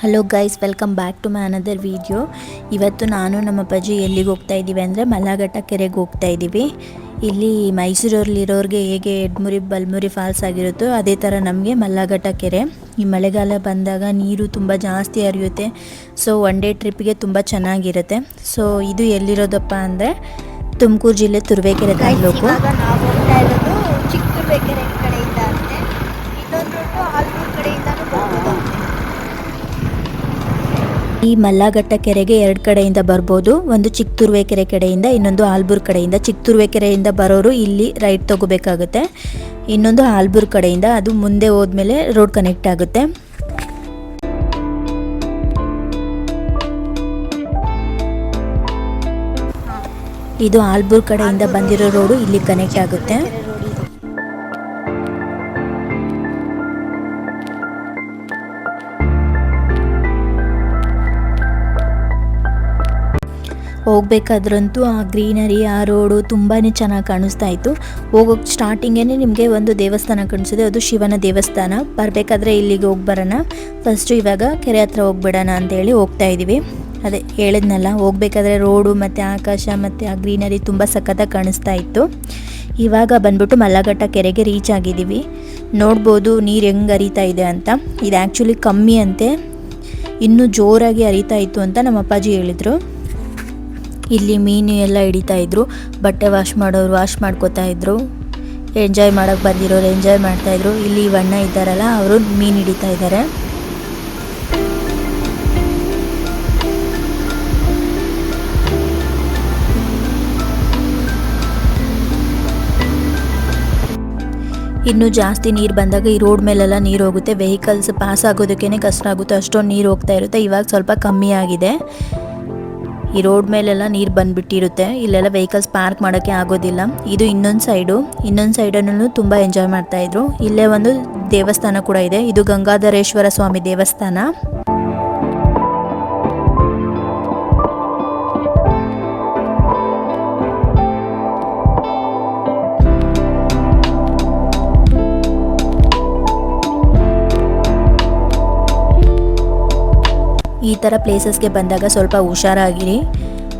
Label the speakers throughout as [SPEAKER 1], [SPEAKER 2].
[SPEAKER 1] Hello guys, welcome back to my another video. ಇವತ್ತು ನಾನು ನಮ್ಮ ಅಪ್ಪಾಜಿ ಎಲ್ಲಿಗೆ ಹೋಗ್ತಾ ಇದ್ದೀವಿ ಅಂದರೆ ಮಲ್ಲಘಟ್ಟ ಕೆರೆಗೆ ಹೋಗ್ತಾ ಇದ್ದೀವಿ. ಇಲ್ಲಿ ಮೈಸೂರಲ್ಲಿರೋರಿಗೆ ಹೇಗೆ ಎಡ್ಮುರಿ ಬಲ್ಮುರಿ ಫಾಲ್ಸ್ ಆಗಿರುತ್ತೋ ಅದೇ ಥರ ನಮಗೆ ಮಲ್ಲಘಟ್ಟ ಕೆರೆ. ಈ ಮಳೆಗಾಲ ಬಂದಾಗ ನೀರು ತುಂಬ ಜಾಸ್ತಿ ಹರಿಯುತ್ತೆ. ಸೊ ಒನ್ ಡೇ ಟ್ರಿಪ್ಗೆ ತುಂಬ ಚೆನ್ನಾಗಿರುತ್ತೆ. ಸೊ ಇದು ಎಲ್ಲಿರೋದಪ್ಪ ಅಂದರೆ ತುಮಕೂರು ಜಿಲ್ಲೆ ತುರುವೇಕೆರೆ ತಾಲೂಕು.
[SPEAKER 2] ನಾವು ಹೋಗ್ತಾ ಇರೋದು ಚಿಕ್ಕ ತುರುವೇಕೆರೆ ಕಡೆಯಿಂದ ಅಂತೆ, ಇನ್ನೊಂದು ಆಲ್ಮೂರು ಕಡೆಯಿಂದನೂ ಬರ್ಬೋದಂತೆ.
[SPEAKER 1] ಈ ಮಲ್ಲಘಟ್ಟ ಕೆರೆಗೆ ಎರಡು ಕಡೆಯಿಂದ ಬರ್ಬೋದು. ಒಂದು ಚಿಕ್ಕ ತುರುವೇಕೆರೆ ಕಡೆಯಿಂದ, ಇನ್ನೊಂದು ಆಲ್ಬೂರು ಕಡೆಯಿಂದ. ಚಿಕ್ಕ ತುರುವೇಕೆರೆಯಿಂದ ಬರೋರು ಇಲ್ಲಿ ರೈಟ್ ತಗೋಬೇಕಾಗುತ್ತೆ, ಇನ್ನೊಂದು ಆಲ್ಬೂರು ಕಡೆಯಿಂದ. ಅದು ಮುಂದೆ ಹೋದ್ಮೇಲೆ ರೋಡ್ ಕನೆಕ್ಟ್ ಆಗುತ್ತೆ. ಇದು ಆಲ್ಬೂರು ಕಡೆಯಿಂದ ಬಂದಿರೋ ರೋಡು ಇಲ್ಲಿ ಕನೆಕ್ಟ್ ಆಗುತ್ತೆ. ಹೋಗ್ಬೇಕಾದ್ರಂತೂ ಆ ಗ್ರೀನರಿ, ಆ ರೋಡು ತುಂಬಾ ಚೆನ್ನಾಗಿ ಕಾಣಿಸ್ತಾ ಇತ್ತು. ಹೋಗೋಕ್ಕೆ ಸ್ಟಾರ್ಟಿಂಗೇ ನಿಮಗೆ ಒಂದು ದೇವಸ್ಥಾನ ಕಾಣಿಸಿದೆ, ಅದು ಶಿವನ ದೇವಸ್ಥಾನ. ಬರಬೇಕಾದ್ರೆ ಇಲ್ಲಿಗೆ ಹೋಗಿ ಬರೋಣ, ಫಸ್ಟು ಇವಾಗ ಕೆರೆ ಹತ್ರ ಹೋಗ್ಬಿಡೋಣ ಅಂತೇಳಿ ಹೋಗ್ತಾ ಇದ್ದೀವಿ. ಅದೇ ಹೇಳಿದ್ನಲ್ಲ, ಹೋಗ್ಬೇಕಾದ್ರೆ ರೋಡು ಮತ್ತು ಆಕಾಶ ಮತ್ತು ಆ ಗ್ರೀನರಿ ತುಂಬ ಸಖತ್ತಾಗಿ ಕಾಣಿಸ್ತಾ ಇತ್ತು. ಇವಾಗ ಬಂದ್ಬಿಟ್ಟು ಮಲ್ಲಘಟ್ಟ ಕೆರೆಗೆ ರೀಚ್ ಆಗಿದ್ದೀವಿ. ನೋಡ್ಬೋದು ನೀರು ಹೆಂಗೆ ಹರಿತಾ ಇದೆ ಅಂತ. ಇದು ಆ್ಯಕ್ಚುಲಿ ಕಮ್ಮಿ ಅಂತೆ, ಇನ್ನೂ ಜೋರಾಗಿ ಹರಿತಾ ಇತ್ತು ಅಂತ ನಮ್ಮ ಅಪ್ಪಾಜಿ ಹೇಳಿದರು. ಇಲ್ಲಿ ಮೀನು ಎಲ್ಲ ಹಿಡಿತಾ ಇದ್ರು, ಬಟ್ಟೆ ವಾಶ್ ಮಾಡೋರು ವಾಶ್ ಮಾಡ್ಕೋತಾ ಇದ್ರು, ಎಂಜಾಯ್ ಮಾಡೋಕ್ಕೆ ಬಂದಿರೋರು ಎಂಜಾಯ್ ಮಾಡ್ತಾಯಿದ್ರು. ಇಲ್ಲಿ ಅಣ್ಣ ಇದ್ದಾರಲ್ಲ, ಅವರು ಮೀನು ಹಿಡಿತಾ ಇದ್ದಾರೆ. ಇನ್ನು ಜಾಸ್ತಿ ನೀರು ಬಂದಾಗ ಈ ರೋಡ್ ಮೇಲೆಲ್ಲ ನೀರು ಹೋಗುತ್ತೆ, ವೆಹಿಕಲ್ಸ್ ಪಾಸ್ ಆಗೋದಕ್ಕೇ ಕಷ್ಟ ಆಗುತ್ತೆ, ಅಷ್ಟೊಂದು ನೀರು ಹೋಗ್ತಾ ಇರುತ್ತೆ. ಇವಾಗ ಸ್ವಲ್ಪ ಕಮ್ಮಿ ಆಗಿದೆ. ಈ ರೋಡ್ ಮೇಲೆಲ್ಲ ನೀರು ಬಂದುಬಿಟ್ಟಿರುತ್ತೆ, ಇಲ್ಲೆಲ್ಲ ವೆಹಿಕಲ್ಸ್ ಪಾರ್ಕ್ ಮಾಡೋಕ್ಕೆ ಆಗೋದಿಲ್ಲ. ಇದು ಇನ್ನೊಂದು ಸೈಡನ್ನು ತುಂಬ ಎಂಜಾಯ್ ಮಾಡ್ತಾಯಿದ್ರು. ಇಲ್ಲೇ ಒಂದು ದೇವಸ್ಥಾನ ಕೂಡ ಇದೆ, ಇದು ಗಂಗಾಧರೇಶ್ವರ ಸ್ವಾಮಿ ದೇವಸ್ಥಾನ. ಈ ಥರ ಪ್ಲೇಸಸ್ಗೆ ಬಂದಾಗ ಸ್ವಲ್ಪ ಹುಷಾರಾಗಿರಿ,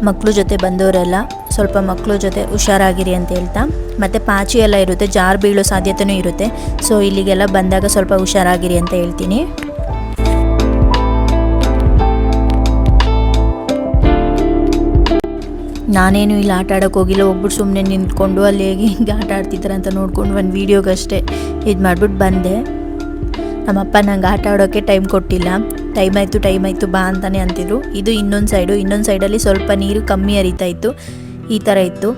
[SPEAKER 1] ಮಕ್ಕಳು ಜೊತೆ ಬಂದವರೆಲ್ಲ ಸ್ವಲ್ಪ ಮಕ್ಕಳು ಜೊತೆ ಹುಷಾರಾಗಿರಿ ಅಂತ ಹೇಳ್ತಾ. ಮತ್ತು ಪಾಚಿ ಎಲ್ಲ ಇರುತ್ತೆ, ಜಾರು ಬೀಳೋ ಸಾಧ್ಯತೆಯೂ ಇರುತ್ತೆ. ಸೊ ಇಲ್ಲಿಗೆಲ್ಲ ಬಂದಾಗ ಸ್ವಲ್ಪ ಹುಷಾರಾಗಿರಿ ಅಂತ ಹೇಳ್ತೀನಿ. ನಾನೇನು ಇಲ್ಲಿ ಆಟ ಆಡೋಕ್ಕೆ ಹೋಗಿಲ್ಲ, ಹೋಗ್ಬಿಟ್ಟು ಸುಮ್ಮನೆ ನಿಂತ್ಕೊಂಡು ಅಲ್ಲಿ ಹೇಗೆ ಹಿಂಗೆ ಆಟ ಆಡ್ತಿದ್ದಾರೆ ಅಂತ ನೋಡ್ಕೊಂಡು ಒಂದು ವೀಡಿಯೋಗಷ್ಟೇ ಇದು ಮಾಡಿಬಿಟ್ಟು ಬಂದೆ. ನಮ್ಮಪ್ಪ ನಂಗೆ ಆಟ ಆಡೋಕ್ಕೆ ಟೈಮ್ ಕೊಟ್ಟಿಲ್ಲ, ಟೈಮ್ ಆಯಿತು ಬಾ ಅಂತಲೇ ಅಂತಿದ್ರು. ಇದು ಇನ್ನೊಂದು ಸೈಡಲ್ಲಿ ಸ್ವಲ್ಪ ನೀರು ಕಮ್ಮಿ ಹರಿತಾ ಇತ್ತು, ಈ ಥರ ಇತ್ತು.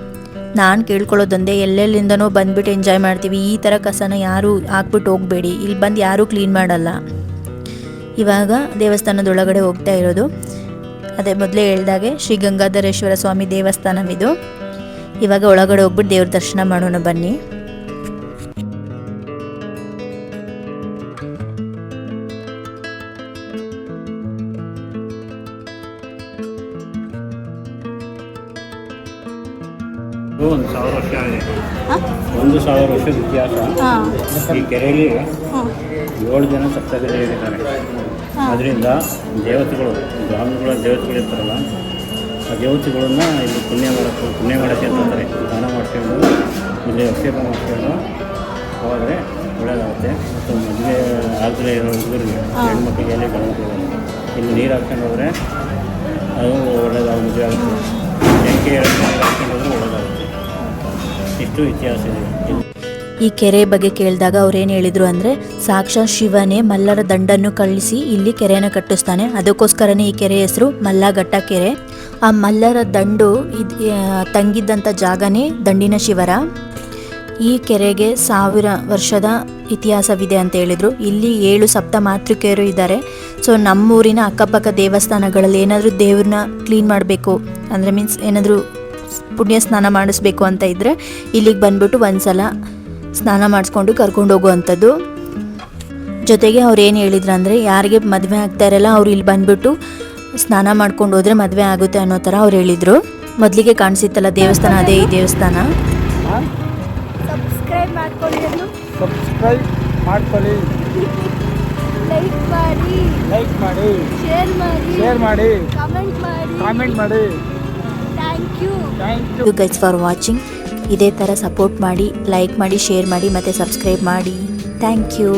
[SPEAKER 1] ನಾನು ಕೇಳ್ಕೊಳ್ಳೋದೊಂದೇ, ಎಲ್ಲೆಲ್ಲಿಂದನೋ ಬಂದುಬಿಟ್ಟು ಎಂಜಾಯ್ ಮಾಡ್ತೀವಿ, ಈ ಥರ ಕಸನ ಯಾರೂ ಹಾಕ್ಬಿಟ್ಟು ಹೋಗಬೇಡಿ, ಇಲ್ಲಿ ಬಂದು ಯಾರೂ ಕ್ಲೀನ್ ಮಾಡಲ್ಲ. ಇವಾಗ ದೇವಸ್ಥಾನದೊಳಗಡೆ ಹೋಗ್ತಾ ಇರೋದು, ಅದೇ ಮೊದಲೇ ಹೇಳ್ದಾಗೆ ಶ್ರೀ ಗಂಗಾಧರೇಶ್ವರ ಸ್ವಾಮಿ ದೇವಸ್ಥಾನವಿದು. ಇವಾಗ ಒಳಗಡೆ ಹೋಗ್ಬಿಟ್ಟು ದೇವ್ರ ದರ್ಶನ ಮಾಡೋಣ ಬನ್ನಿ.
[SPEAKER 3] ಒಂದು 1000 ವರ್ಷ ಆಗಿದೆ, 1000 ವರ್ಷದ ಇತಿಹಾಸ. ಈ ಕೆರೆಯಲ್ಲಿ 7 ಜನ ಸಪ್ತಗಿರಿಗಳಿದ್ದಾರೆ. ಅದರಿಂದ ದೇವತೆಗಳು, ಬ್ರಾಹ್ಮಣಗಳ ದೇವತೆಗಳಿರ್ತಾರಲ್ಲ, ಆ ದೇವತೆಗಳನ್ನ ಇಲ್ಲಿ ಪುಣ್ಯ ಮಾಡೋಕ್ಕೆ ಅಂತಂದರೆ ದಾನ ಮಾಡ್ಕೊಂಡು ಇಲ್ಲಿ ಅಭಿಷೇಕ ಮಾಡ್ಕೊಂಡು ಹೋದರೆ ಒಳ್ಳೆಯದಾಗುತ್ತೆ. ಮತ್ತು ಮದುವೆ ಆಗಲೇ ಇರೋ ಹುಡುಗರಿಗೆ, ಹೆಣ್ಮಕ್ಳಿಗೆ ಎಲ್ಲಿ ಗಣಮಕ್ಳಿಗೆ ಇಲ್ಲಿ ನೀರು ಹಾಕ್ಕೊಂಡು ಹೋದರೆ ಅದು ಒಳ್ಳೆಯದಾಗಿ ಮದುವೆ ಆಗುತ್ತೆ. ಬೆಂಕಿ ಹಾಕ್ಕೊಂಡು ಹೋದರೆ ಒಳ್ಳೆಯದಾಗುತ್ತೆ. ಇಷ್ಟು ಇತಿಹಾಸ ಇದೆ.
[SPEAKER 1] ಈ ಕೆರೆ ಬಗ್ಗೆ ಕೇಳಿದಾಗ ಅವ್ರೇನು ಹೇಳಿದರು ಅಂದರೆ, ಸಾಕ್ಷಾತ್ ಶಿವನೇ ಮಲ್ಲರ ದಂಡನ್ನು ಕಳಿಸಿ ಇಲ್ಲಿ ಕೆರೆಯನ್ನು ಕಟ್ಟಿಸ್ತಾನೆ, ಅದಕ್ಕೋಸ್ಕರನೇ ಈ ಕೆರೆ ಹೆಸರು ಮಲ್ಲಘಟ್ಟ ಕೆರೆ. ಆ ಮಲ್ಲರ ದಂಡು ತಂಗಿದ್ದಂಥ ಜಾಗನೇ ದಂಡಿನ ಶಿವರ. ಈ ಕೆರೆಗೆ 1000 ವರ್ಷದ ಇತಿಹಾಸವಿದೆ ಅಂತ ಹೇಳಿದರು. ಇಲ್ಲಿ 7 ಸಪ್ತ ಮಾತೃಕೆಯರು ಇದ್ದಾರೆ. ಸೊ ನಮ್ಮೂರಿನ ಅಕ್ಕಪಕ್ಕ ದೇವಸ್ಥಾನಗಳಲ್ಲಿ ಏನಾದರೂ ದೇವ್ರನ್ನ ಕ್ಲೀನ್ ಮಾಡಬೇಕು ಅಂದರೆ, ಮೀನ್ಸ್ ಏನಾದರೂ ಪುಣ್ಯ ಸ್ನಾನ ಮಾಡಿಸ್ಬೇಕು ಅಂತ ಇದ್ದರೆ ಇಲ್ಲಿಗೆ ಬಂದ್ಬಿಟ್ಟು ಒಂದ್ಸಲ ಸ್ನಾನ ಮಾಡಿಸ್ಕೊಂಡು ಕರ್ಕೊಂಡು ಹೋಗುವಂಥದ್ದು. ಜೊತೆಗೆ ಅವ್ರು ಏನು ಹೇಳಿದ್ರು ಅಂದರೆ, ಯಾರಿಗೆ ಮದುವೆ ಆಗ್ತಾ ಇರಲ್ಲ ಅವ್ರು ಇಲ್ಲಿ ಬಂದ್ಬಿಟ್ಟು ಸ್ನಾನ ಮಾಡ್ಕೊಂಡು ಹೋದರೆ ಮದುವೆ ಆಗುತ್ತೆ ಅನ್ನೋ ಥರ ಅವ್ರು ಹೇಳಿದರು. ಮೊದಲಿಗೆ ಕಾಣಿಸಿತ್ತಲ್ಲ ದೇವಸ್ಥಾನ, ಅದೇ ಈ ದೇವಸ್ಥಾನ.
[SPEAKER 2] ಸಬ್ಸ್ಕ್ರೈಬ್ ಮಾಡ್ಕೊಳ್ಳಿ. ಲೈಕ್ ಮಾಡಿ ಶೇರ್ ಮಾಡಿ ಕಾಮೆಂಟ್ ಮಾಡಿ thank you
[SPEAKER 1] guys for watching. ಇದೇ ಥರ ಸಪೋರ್ಟ್ ಮಾಡಿ, ಲೈಕ್ ಮಾಡಿ, ಶೇರ್ ಮಾಡಿ ಮತ್ತು ಸಬ್ಸ್ಕ್ರೈಬ್ ಮಾಡಿ. Thank you.